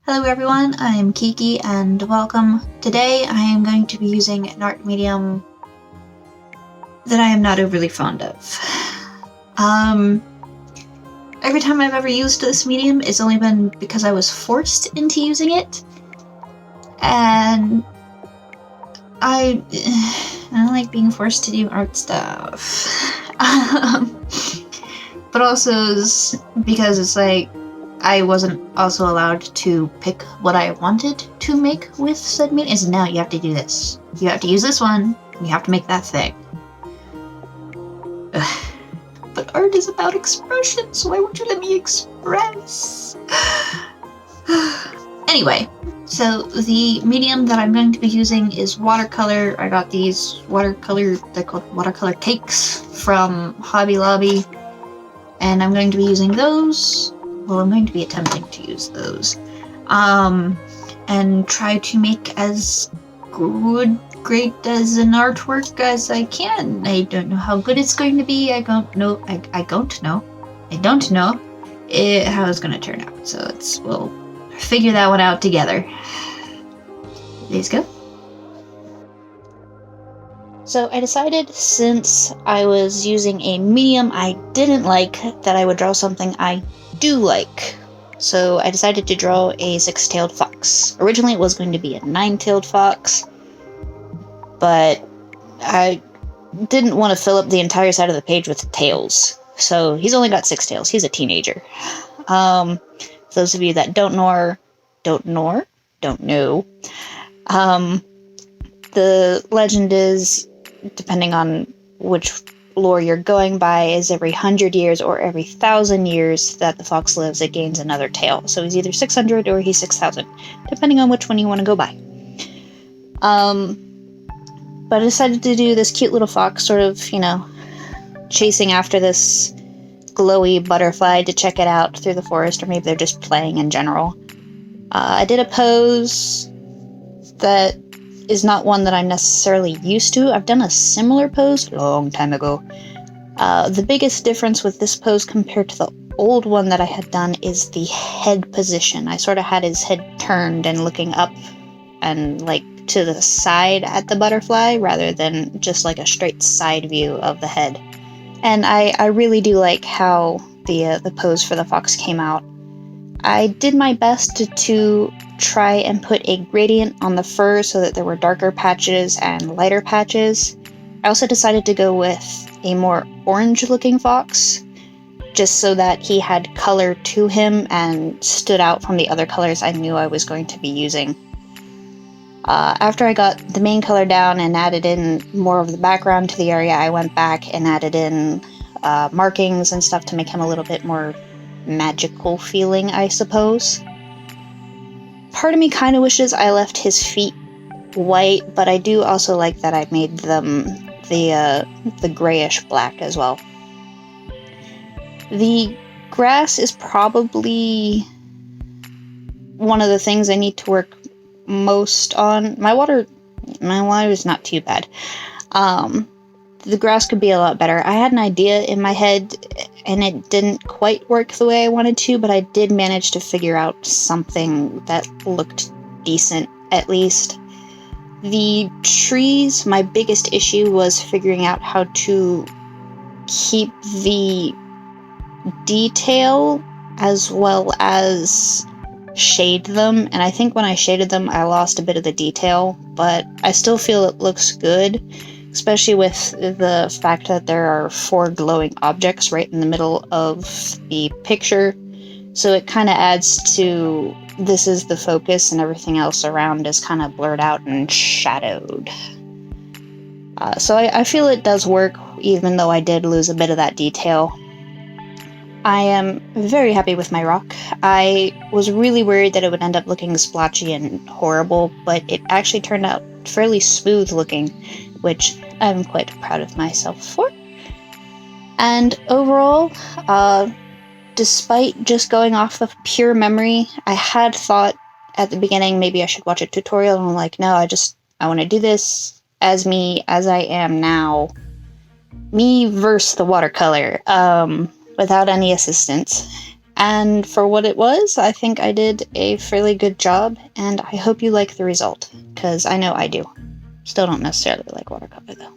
Hello everyone, I'm Kiki and welcome. Today I am going to be using an art medium that I am not overly fond of. Every time I've ever used this medium, it's only been because I was forced into using it. And I don't like being forced to do art stuff. But also because it's like, I wasn't also allowed to pick what I wanted to make with said medium. Is now you have to do this. You have to use this one. You have to make that thing. Ugh. But art is about expression, so why won't you let me express? Anyway, so the medium that I'm going to be using is watercolor. I got these watercolor, they're called watercolor cakes from Hobby Lobby. And I'm going to be using those. Well, I'm going to be attempting to use those. And try to make as great as an artwork as I can. I don't know how good it's going to be. I don't know how it's going to turn out. So we'll figure that one out together. Let's go. So I decided, since I was using a medium I didn't like, that I would draw something I do like. So I decided to draw a six-tailed fox. Originally it was going to be a nine-tailed fox, but I didn't want to fill up the entire side of the page with tails. So he's only got six tails. He's a teenager. Those of you that don't know, the legend is, depending on which lore you're going by, is every 100 years or every 1,000 years that the fox lives, it gains another tail. So he's either 600 or he's 6,000, depending on which one you want to go by. But I decided to do this cute little fox, sort of, chasing after this glowy butterfly to check it out through the forest, or maybe they're just playing in general. I did a pose that is not one that I'm necessarily used to. I've done a similar pose a long time ago. The biggest difference with this pose compared to the old one that I had done is the head position. I sort of had his head turned and looking up and to the side at the butterfly, rather than just like a straight side view of the head. And I really do like how the pose for the fox came out. I did my best to try and put a gradient on the fur so that there were darker patches and lighter patches. I also decided to go with a more orange-looking fox, just so that he had color to him and stood out from the other colors I knew I was going to be using. After I got the main color down and added in more of the background to the area, I went back and added in markings and stuff to make him a little bit more magical feeling, I suppose. Part of me kind of wishes I left his feet white, but I do also like that I made them the grayish black as well. The grass is probably one of the things I need to work most on. My water is not too bad. The grass could be a lot better. I had an idea in my head and it didn't quite work the way I wanted to, but I did manage to figure out something that looked decent, at least. The trees, my biggest issue was figuring out how to keep the detail as well as shade them, and I think when I shaded them I lost a bit of the detail, but I still feel it looks good, especially with the fact that there are 4 glowing objects right in the middle of the picture, so it kind of adds to this is the focus and everything else around is kind of blurred out and shadowed. So I feel it does work, even though I did lose a bit of that detail. I am very happy with my rock. I was really worried that it would end up looking splotchy and horrible, but it actually turned out fairly smooth looking, which I'm quite proud of myself for. And overall, despite just going off of pure memory, I had thought at the beginning maybe I should watch a tutorial, and I'm like, no, I want to do this as me, as I am now. Me versus the watercolor. Without any assistance. And for what it was, I think I did a fairly good job, and I hope you like the result, because I know I do. Still don't necessarily like watercolor, though.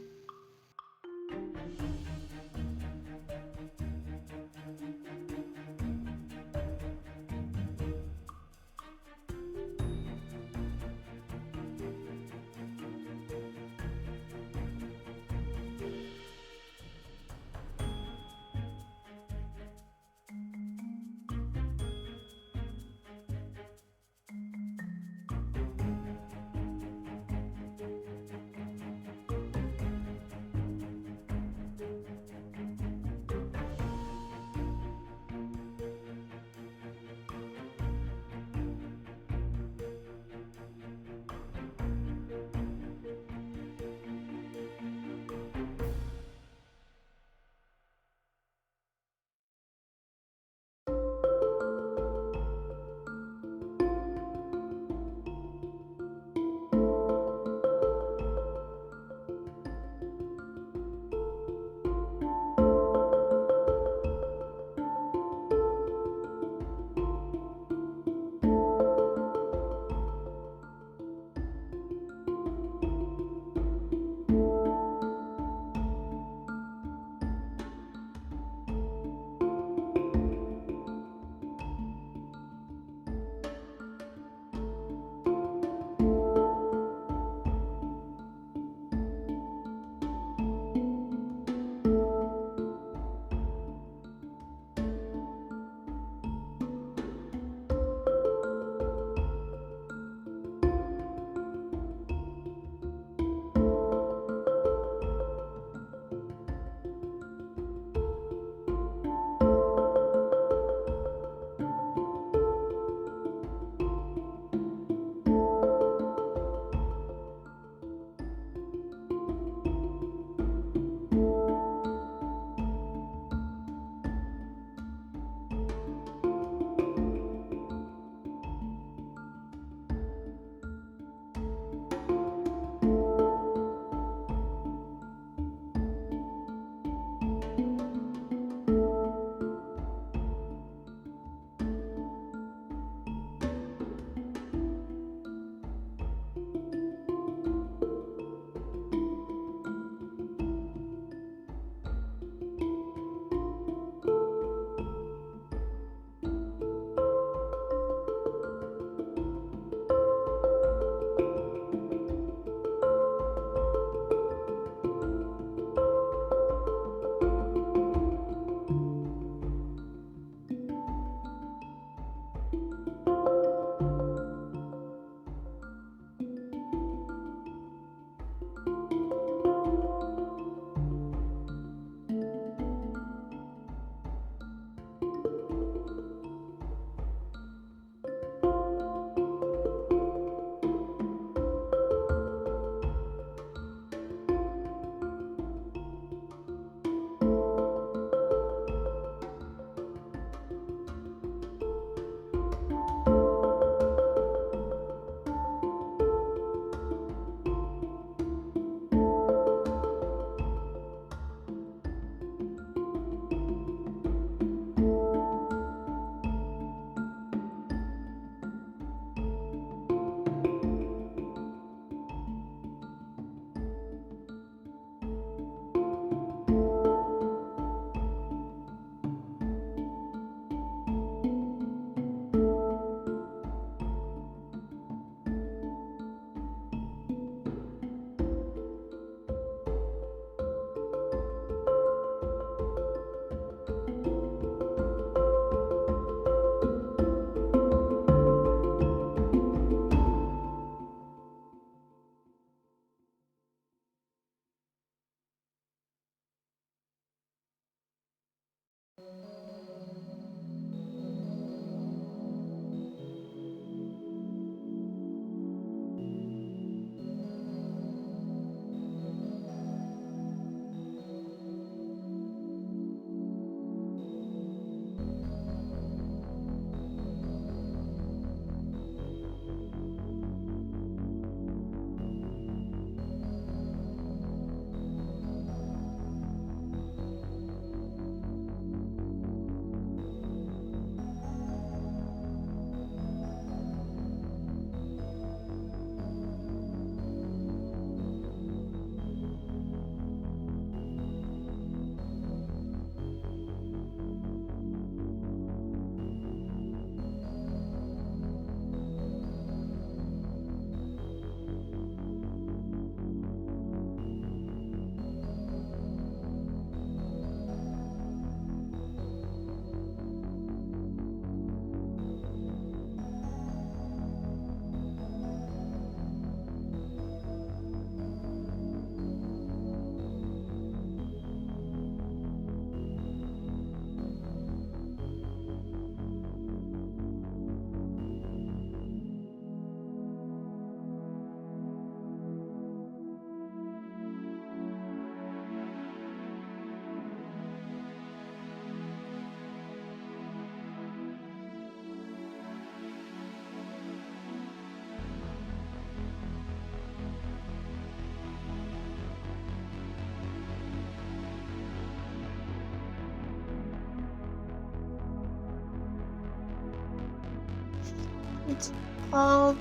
it's all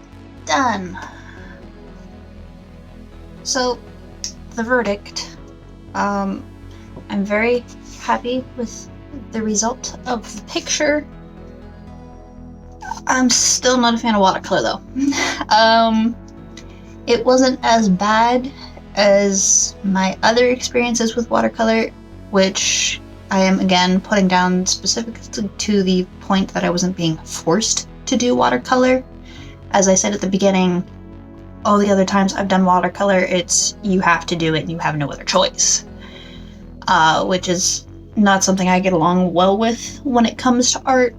done. So, the verdict. I'm very happy with the result of the picture. I'm still not a fan of watercolor though. It wasn't as bad as my other experiences with watercolor, which I am again putting down specifically to the point that I wasn't being forced to do watercolor. As I said at the beginning, all the other times I've done watercolor, it's you have to do it and you have no other choice. Which is not something I get along well with when it comes to art.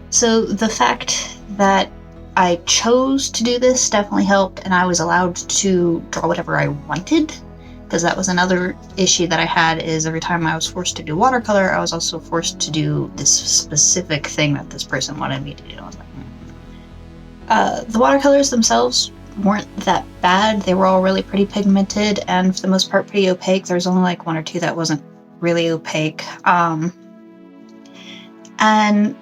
So the fact that I chose to do this definitely helped, and I was allowed to draw whatever I wanted, because that was another issue that I had, is every time I was forced to do watercolor, I was also forced to do this specific thing that this person wanted me to do. I was like, the watercolors themselves weren't that bad. They were all really pretty pigmented, and for the most part pretty opaque. There was only like one or two that wasn't really opaque. And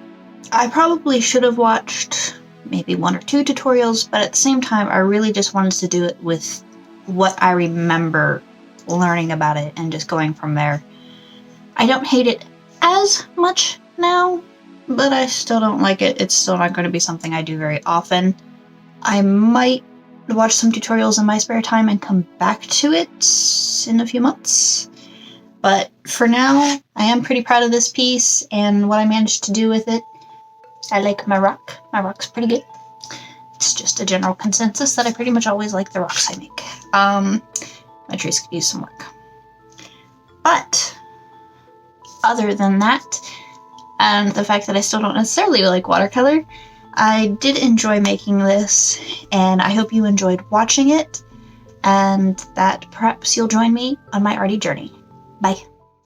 I probably should have watched maybe one or two tutorials, but at the same time, I really just wanted to do it with what I remember learning about it and just going from there. I don't hate it as much now, but I still don't like it. It's still not going to be something I do very often. I might watch some tutorials in my spare time and come back to it in a few months. But for now, I am pretty proud of this piece and what I managed to do with it. I like my rock. My rock's pretty good. It's just a general consensus that I pretty much always like the rocks I make. My trees could use some work. But other than that, and the fact that I still don't necessarily like watercolor, I did enjoy making this, and I hope you enjoyed watching it, and that perhaps you'll join me on my arty journey. Bye.